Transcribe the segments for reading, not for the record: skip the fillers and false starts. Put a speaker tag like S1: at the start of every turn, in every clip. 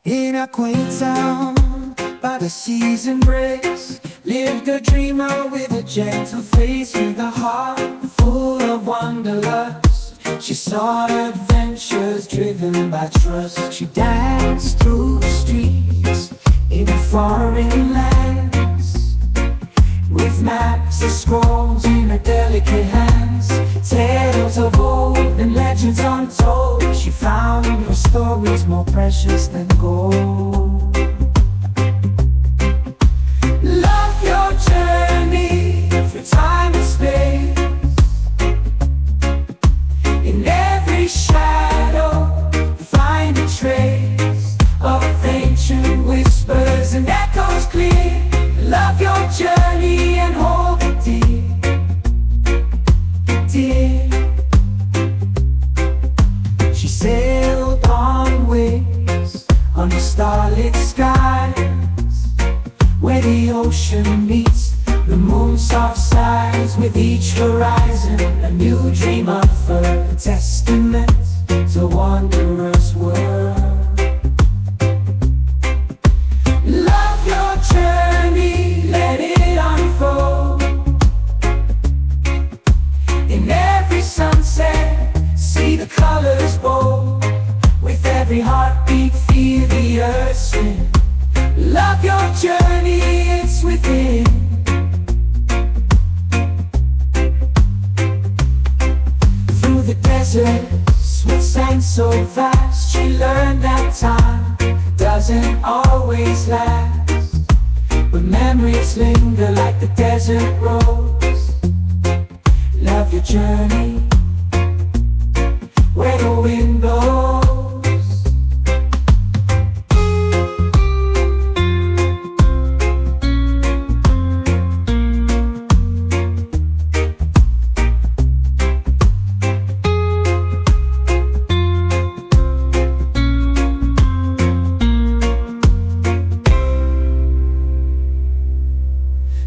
S1: In a quaint town by the seas and breaks lived a dreamer with a gentle face, with a heart full of wanderlust. She sought adventures driven by trust. She danced through the streets in foreign lands, with maps and scrolls in her delicate hands. Tales of old and legends untold, she found her stories more precious than gold. Love your journey through time and space. In every shadow find a trace of ancient whispers and echoes clear. Love your journey and hold it dear, dear. She sailed on waves under starlit skies, where the ocean meets the moon's soft sighs. With each horizon a new dream unfurled, a testament to a wanderer's world. Love your journey, let it unfold. In every sunset, see the colors bold. With every heartbeat, feel the earth swim. Love your journey, it's within. Through the deserts with sand so vast, she learned that time doesn't always last, but memories linger like the desert rose. Love your journey where the wind blows.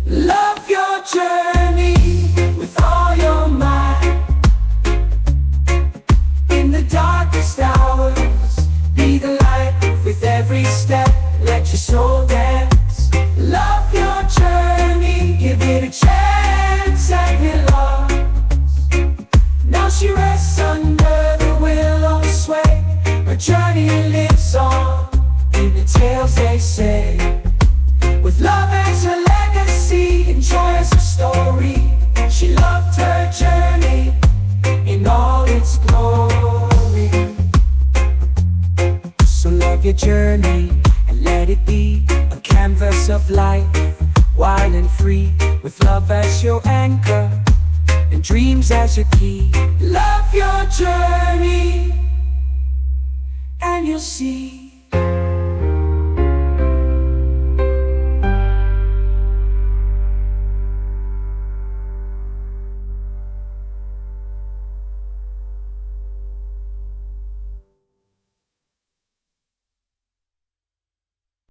S1: Love your journey with all your might. In the darkest hours, be the light. With every step, let your soul dance. Love your journey, give it a chance and be lost. Now she rests under the willow sway. Her journey lives on in the tales they say. With love as her legacy, enjoy as her story. She loved her journey in all its glory. So love your journey and let it be a canvas of life, wild and free, with love as your anchor and dreams as your key. Love your journey and you'll see.